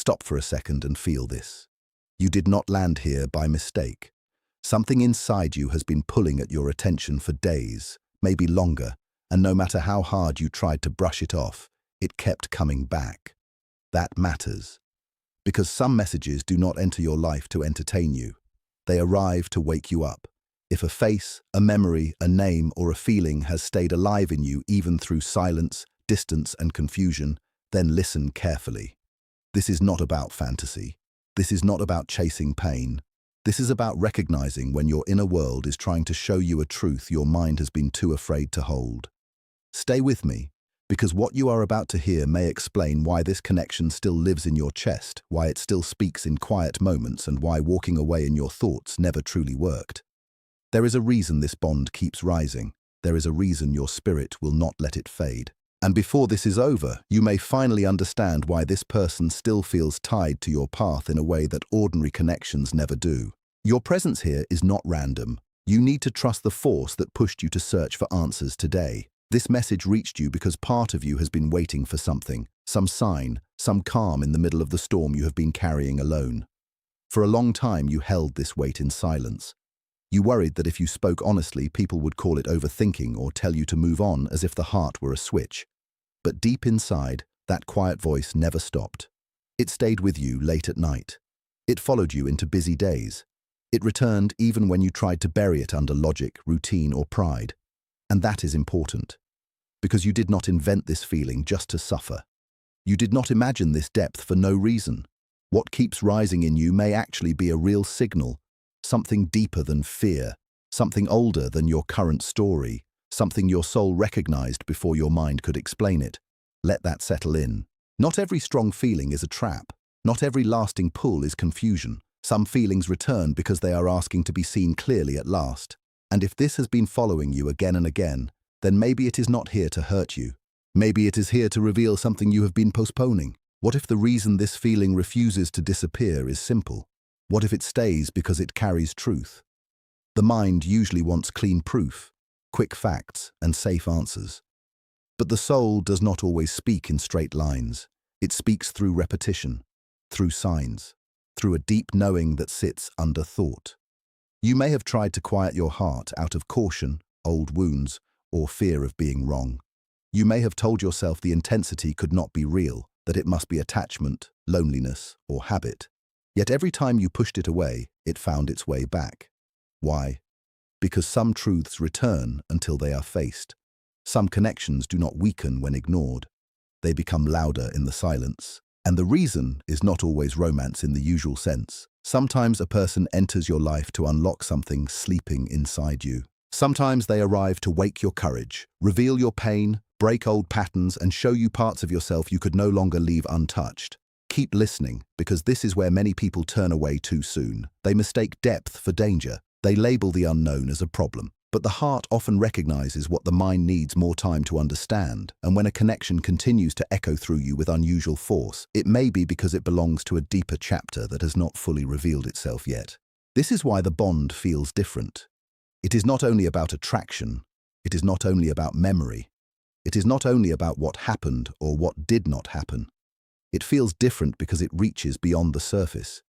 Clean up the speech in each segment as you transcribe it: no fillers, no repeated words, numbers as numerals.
Stop for a second and feel this. You did not land here by mistake. Something inside you has been pulling at your attention for days, maybe longer, and no matter how hard you tried to brush it off, it kept coming back. That matters. Because some messages do not enter your life to entertain you. They arrive to wake you up. If a face, a memory, a name, or a feeling has stayed alive in you even through silence, distance, and confusion, then listen carefully. This is not about fantasy. This is not about chasing pain. This is about recognizing when your inner world is trying to show you a truth your mind has been too afraid to hold. Stay with me, because what you are about to hear may explain why this connection still lives in your chest, why it still speaks in quiet moments, and why walking away in your thoughts never truly worked. There is a reason this bond keeps rising. There is a reason your spirit will not let it fade. And before this is over, you may finally understand why this person still feels tied to your path in a way that ordinary connections never do. Your presence here is not random. You need to trust the force that pushed you to search for answers today. This message reached you because part of you has been waiting for something, some sign, some calm in the middle of the storm you have been carrying alone. For a long time, you held this weight in silence. You worried that if you spoke honestly, people would call it overthinking or tell you to move on as if the heart were a switch. But deep inside, that quiet voice never stopped. It stayed with you late at night. It followed you into busy days. It returned even when you tried to bury it under logic, routine, or pride. And that is important. Because you did not invent this feeling just to suffer. You did not imagine this depth for no reason. What keeps rising in you may actually be a real signal. Something deeper than fear, something older than your current story, something your soul recognized before your mind could explain it. Let that settle in. Not every strong feeling is a trap. Not every lasting pull is confusion. Some feelings return because they are asking to be seen clearly at last. And if this has been following you again and again, then maybe it is not here to hurt you. Maybe it is here to reveal something you have been postponing. What if the reason this feeling refuses to disappear is simple? What if it stays because it carries truth? The mind usually wants clean proof, quick facts, and safe answers. But the soul does not always speak in straight lines. It speaks through repetition, through signs, through a deep knowing that sits under thought. You may have tried to quiet your heart out of caution, old wounds, or fear of being wrong. You may have told yourself the intensity could not be real, that it must be attachment, loneliness, or habit. Yet every time you pushed it away, it found its way back. Why? Because some truths return until they are faced. Some connections do not weaken when ignored. They become louder in the silence. And the reason is not always romance in the usual sense. Sometimes a person enters your life to unlock something sleeping inside you. Sometimes they arrive to wake your courage, reveal your pain, break old patterns, and show you parts of yourself you could no longer leave untouched. Keep listening, because this is where many people turn away too soon. They mistake depth for danger. They label the unknown as a problem. But the heart often recognizes what the mind needs more time to understand, and when a connection continues to echo through you with unusual force, it may be because it belongs to a deeper chapter that has not fully revealed itself yet. This is why the bond feels different. It is not only about attraction. It is not only about memory. It is not only about what happened or what did not happen. It feels different because it reaches beyond the surface.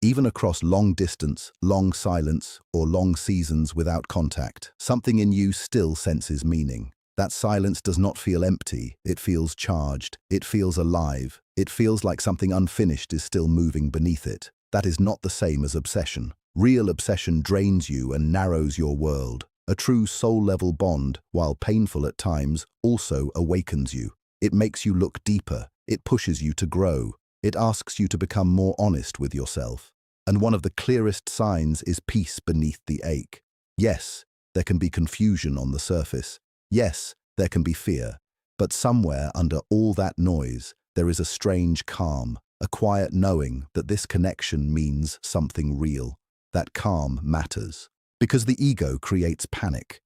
Even across long distance, long silence, or long seasons without contact, something in you still senses meaning. That silence does not feel empty, it feels charged, it feels alive, it feels like something unfinished is still moving beneath it. That is not the same as obsession. Real obsession drains you and narrows your world. A true soul-level bond, while painful at times, also awakens you. It makes you look deeper, it pushes you to grow, it asks you to become more honest with yourself. And one of the clearest signs is peace beneath the ache. Yes, there can be confusion on the surface. Yes, there can be fear. But somewhere under all that noise, there is a strange calm, a quiet knowing that this connection means something real. That calm matters. Because the ego creates panic.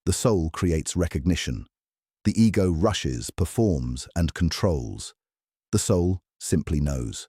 The soul creates recognition. The ego rushes, performs, and controls. The soul simply knows.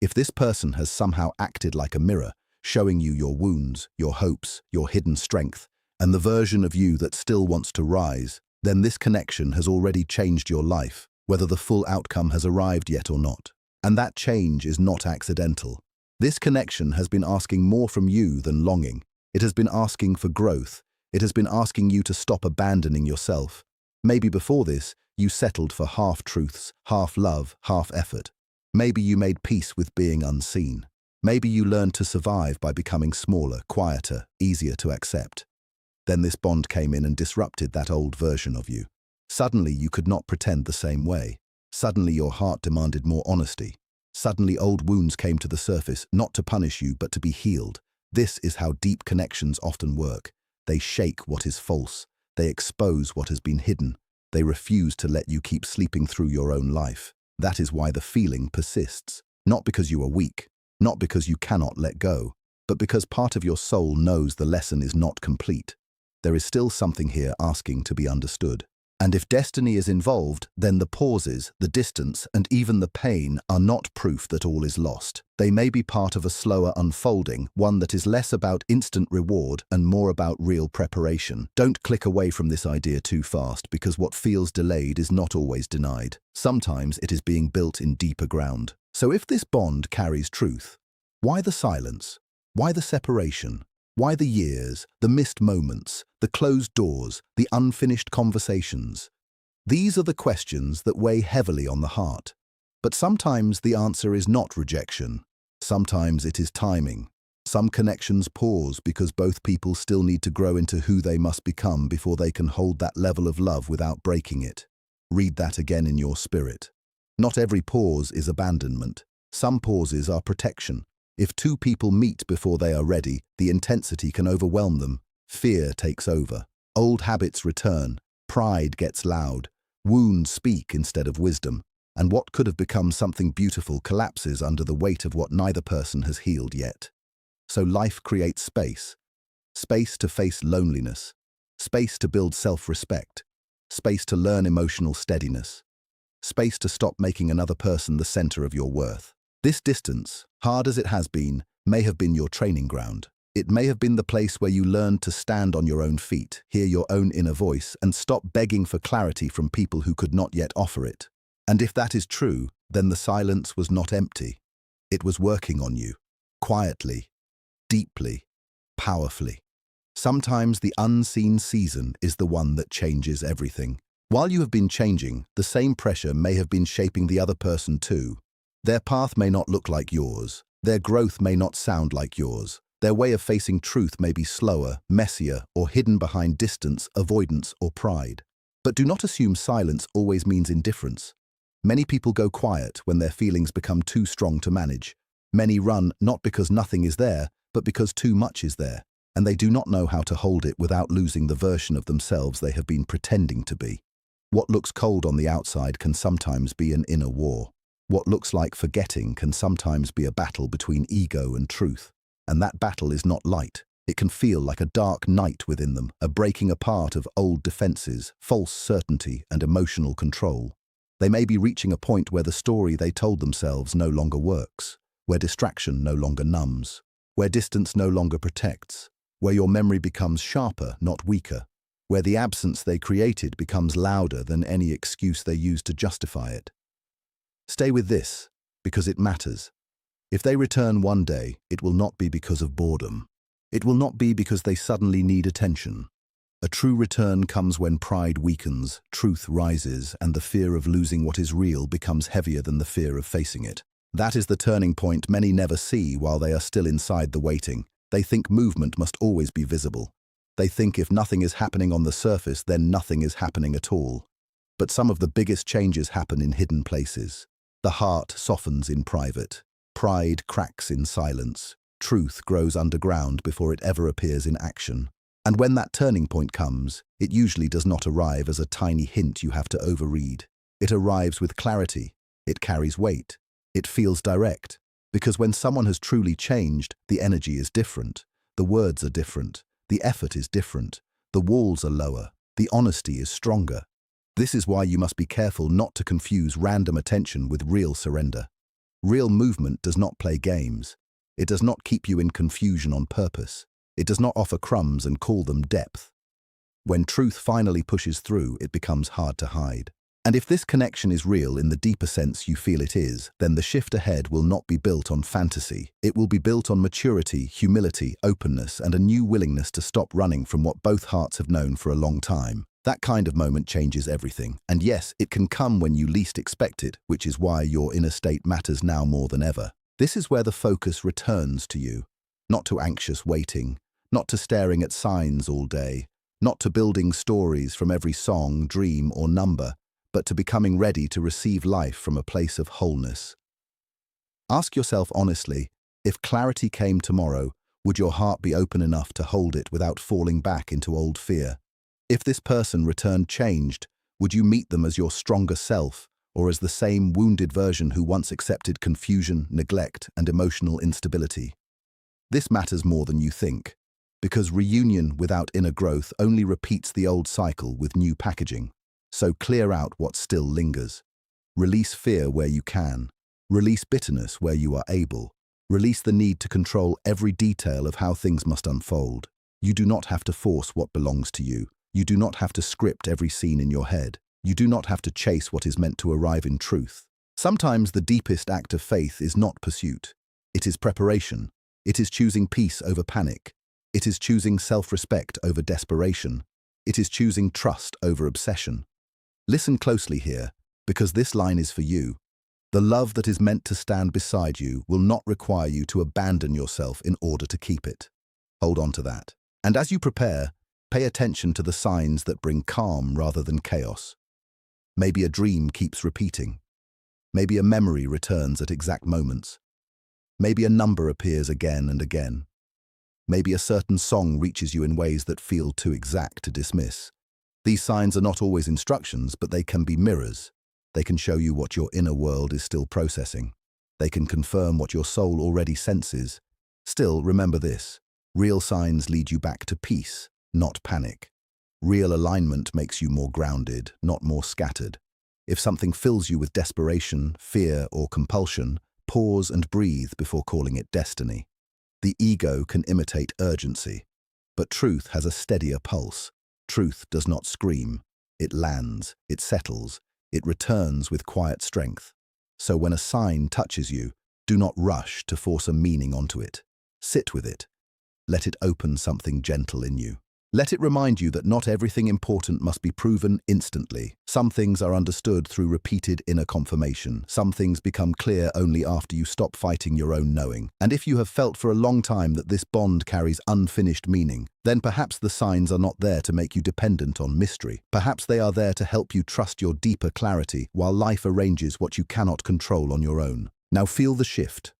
If this person has somehow acted like a mirror, showing you your wounds, your hopes, your hidden strength, and the version of you that still wants to rise, then this connection has already changed your life, whether the full outcome has arrived yet or not. And that change is not accidental. This connection has been asking more from you than longing. It has been asking for growth. It has been asking you to stop abandoning yourself. Maybe before this, you settled for half-truths, half love, half effort. Maybe you made peace with being unseen. Maybe you learned to survive by becoming smaller, quieter, easier to accept. Then this bond came in and disrupted that old version of you. Suddenly you could not pretend the same way. Suddenly your heart demanded more honesty. Suddenly old wounds came to the surface, not to punish you, but to be healed. This is how deep connections often work. They shake what is false. They expose what has been hidden. They refuse to let you keep sleeping through your own life. That is why the feeling persists. Not because you are weak, not because you cannot let go, but because part of your soul knows the lesson is not complete. There is still something here asking to be understood. And if destiny is involved, then the pauses, the distance, and even the pain are not proof that all is lost. They may be part of a slower unfolding, one that is less about instant reward and more about real preparation. Don't click away from this idea too fast, because what feels delayed is not always denied. Sometimes it is being built in deeper ground. So if this bond carries truth, why the silence? Why the separation? Why the years, the missed moments, the closed doors, the unfinished conversations? These are the questions that weigh heavily on the heart. But sometimes the answer is not rejection. Sometimes it is timing. Some connections pause because both people still need to grow into who they must become before they can hold that level of love without breaking it. Read that again in your spirit. Not every pause is abandonment. Some pauses are protection. If two people meet before they are ready, the intensity can overwhelm them. Fear takes over. Old habits return. Pride gets loud. Wounds speak instead of wisdom. And what could have become something beautiful collapses under the weight of what neither person has healed yet. So life creates space. Space to face loneliness. Space to build self-respect. Space to learn emotional steadiness. Space to stop making another person the center of your worth. This distance, hard as it has been, may have been your training ground. It may have been the place where you learned to stand on your own feet, hear your own inner voice, and stop begging for clarity from people who could not yet offer it. And if that is true, then the silence was not empty. It was working on you, quietly, deeply, powerfully. Sometimes the unseen season is the one that changes everything. While you have been changing, the same pressure may have been shaping the other person too. Their path may not look like yours. Their growth may not sound like yours. Their way of facing truth may be slower, messier, or hidden behind distance, avoidance, or pride. But do not assume silence always means indifference. Many people go quiet when their feelings become too strong to manage. Many run not because nothing is there, but because too much is there, and they do not know how to hold it without losing the version of themselves they have been pretending to be. What looks cold on the outside can sometimes be an inner war. What looks like forgetting can sometimes be a battle between ego and truth. And that battle is not light. It can feel like a dark night within them, a breaking apart of old defenses, false certainty, and emotional control. They may be reaching a point where the story they told themselves no longer works, where distraction no longer numbs, where distance no longer protects, where your memory becomes sharper, not weaker, where the absence they created becomes louder than any excuse they used to justify it. Stay with this, because it matters. If they return one day, it will not be because of boredom. It will not be because they suddenly need attention. A true return comes when pride weakens, truth rises, and the fear of losing what is real becomes heavier than the fear of facing it. That is the turning point many never see while they are still inside the waiting. They think movement must always be visible. They think if nothing is happening on the surface, then nothing is happening at all. But some of the biggest changes happen in hidden places. The heart softens in private. Pride cracks in silence. Truth grows underground before it ever appears in action. And when that turning point comes, it usually does not arrive as a tiny hint you have to overread. It arrives with clarity. It carries weight. It feels direct. Because when someone has truly changed, the energy is different. The words are different. The effort is different. The walls are lower. The honesty is stronger. This is why you must be careful not to confuse random attention with real surrender. Real movement does not play games. It does not keep you in confusion on purpose. It does not offer crumbs and call them depth. When truth finally pushes through, it becomes hard to hide. And if this connection is real in the deeper sense you feel it is, then the shift ahead will not be built on fantasy. It will be built on maturity, humility, openness, and a new willingness to stop running from what both hearts have known for a long time. That kind of moment changes everything. And yes, it can come when you least expect it, which is why your inner state matters now more than ever. This is where the focus returns to you, not to anxious waiting, not to staring at signs all day, not to building stories from every song, dream, or number, but to becoming ready to receive life from a place of wholeness. Ask yourself honestly, if clarity came tomorrow, would your heart be open enough to hold it without falling back into old fear? If this person returned changed, would you meet them as your stronger self, or as the same wounded version who once accepted confusion, neglect, and emotional instability? This matters more than you think, because reunion without inner growth only repeats the old cycle with new packaging. So clear out what still lingers. Release fear where you can. Release bitterness where you are able. Release the need to control every detail of how things must unfold. You do not have to force what belongs to you. You do not have to script every scene in your head. You do not have to chase what is meant to arrive in truth. Sometimes the deepest act of faith is not pursuit. It is preparation. It is choosing peace over panic. It is choosing self-respect over desperation. It is choosing trust over obsession. Listen closely here, because this line is for you. The love that is meant to stand beside you will not require you to abandon yourself in order to keep it. Hold on to that. And as you prepare, pay attention to the signs that bring calm rather than chaos. Maybe a dream keeps repeating. Maybe a memory returns at exact moments. Maybe a number appears again and again. Maybe a certain song reaches you in ways that feel too exact to dismiss. These signs are not always instructions, but they can be mirrors. They can show you what your inner world is still processing. They can confirm what your soul already senses. Still, remember this. Real signs lead you back to peace, not panic. Real alignment makes you more grounded, not more scattered. If something fills you with desperation, fear, or compulsion, pause and breathe before calling it destiny. The ego can imitate urgency, but truth has a steadier pulse. Truth does not scream. It lands, it settles, it returns with quiet strength. So when a sign touches you, do not rush to force a meaning onto it. Sit with it. Let it open something gentle in you. Let it remind you that not everything important must be proven instantly. Some things are understood through repeated inner confirmation. Some things become clear only after you stop fighting your own knowing. And if you have felt for a long time that this bond carries unfinished meaning, then perhaps the signs are not there to make you dependent on mystery. Perhaps they are there to help you trust your deeper clarity while life arranges what you cannot control on your own. Now feel the shift.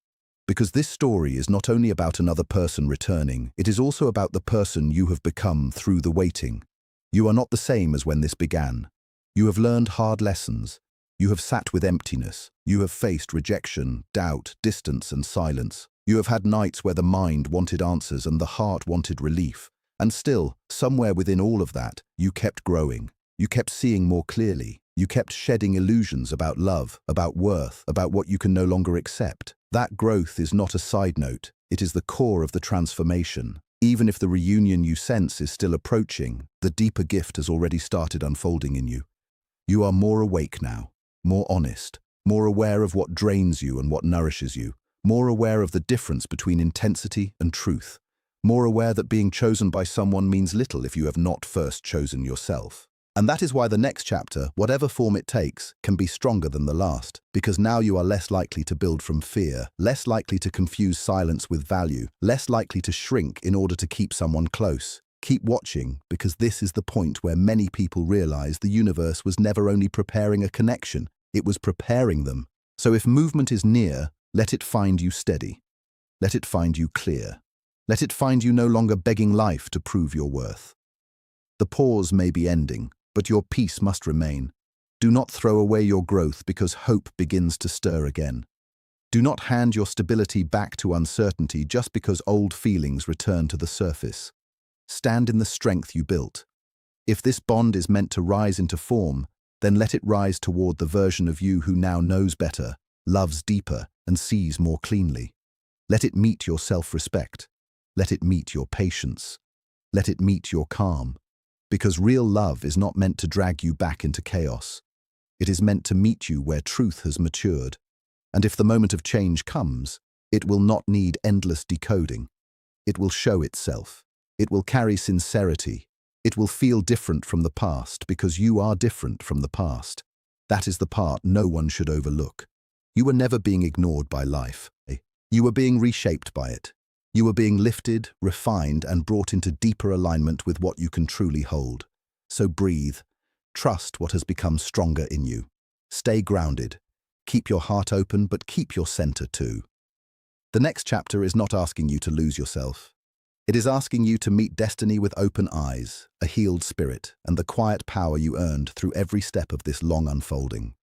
Because this story is not only about another person returning, it is also about the person you have become through the waiting. You are not the same as when this began. You have learned hard lessons. You have sat with emptiness. You have faced rejection, doubt, distance, and silence. You have had nights where the mind wanted answers and the heart wanted relief. And still, somewhere within all of that, you kept growing. You kept seeing more clearly. You kept shedding illusions about love, about worth, about what you can no longer accept. That growth is not a side note, it is the core of the transformation. Even if the reunion you sense is still approaching, the deeper gift has already started unfolding in you. You are more awake now, more honest, more aware of what drains you and what nourishes you, more aware of the difference between intensity and truth, more aware that being chosen by someone means little if you have not first chosen yourself. And that is why the next chapter, whatever form it takes, can be stronger than the last, because now you are less likely to build from fear, less likely to confuse silence with value, less likely to shrink in order to keep someone close. Keep watching, because this is the point where many people realize the universe was never only preparing a connection, it was preparing them. So if movement is near, let it find you steady. Let it find you clear. Let it find you no longer begging life to prove your worth. The pause may be ending, but your peace must remain. Do not throw away your growth because hope begins to stir again. Do not hand your stability back to uncertainty just because old feelings return to the surface. Stand in the strength you built. If this bond is meant to rise into form, then let it rise toward the version of you who now knows better, loves deeper, and sees more cleanly. Let it meet your self-respect. Let it meet your patience. Let it meet your calm. Because real love is not meant to drag you back into chaos. It is meant to meet you where truth has matured. And if the moment of change comes, it will not need endless decoding. It will show itself. It will carry sincerity. It will feel different from the past because you are different from the past. That is the part no one should overlook. You were never being ignored by life. You were being reshaped by it. You were being lifted, refined, and brought into deeper alignment with what you can truly hold. So breathe. Trust what has become stronger in you. Stay grounded. Keep your heart open, but keep your center too. The next chapter is not asking you to lose yourself. It is asking you to meet destiny with open eyes, a healed spirit, and the quiet power you earned through every step of this long unfolding.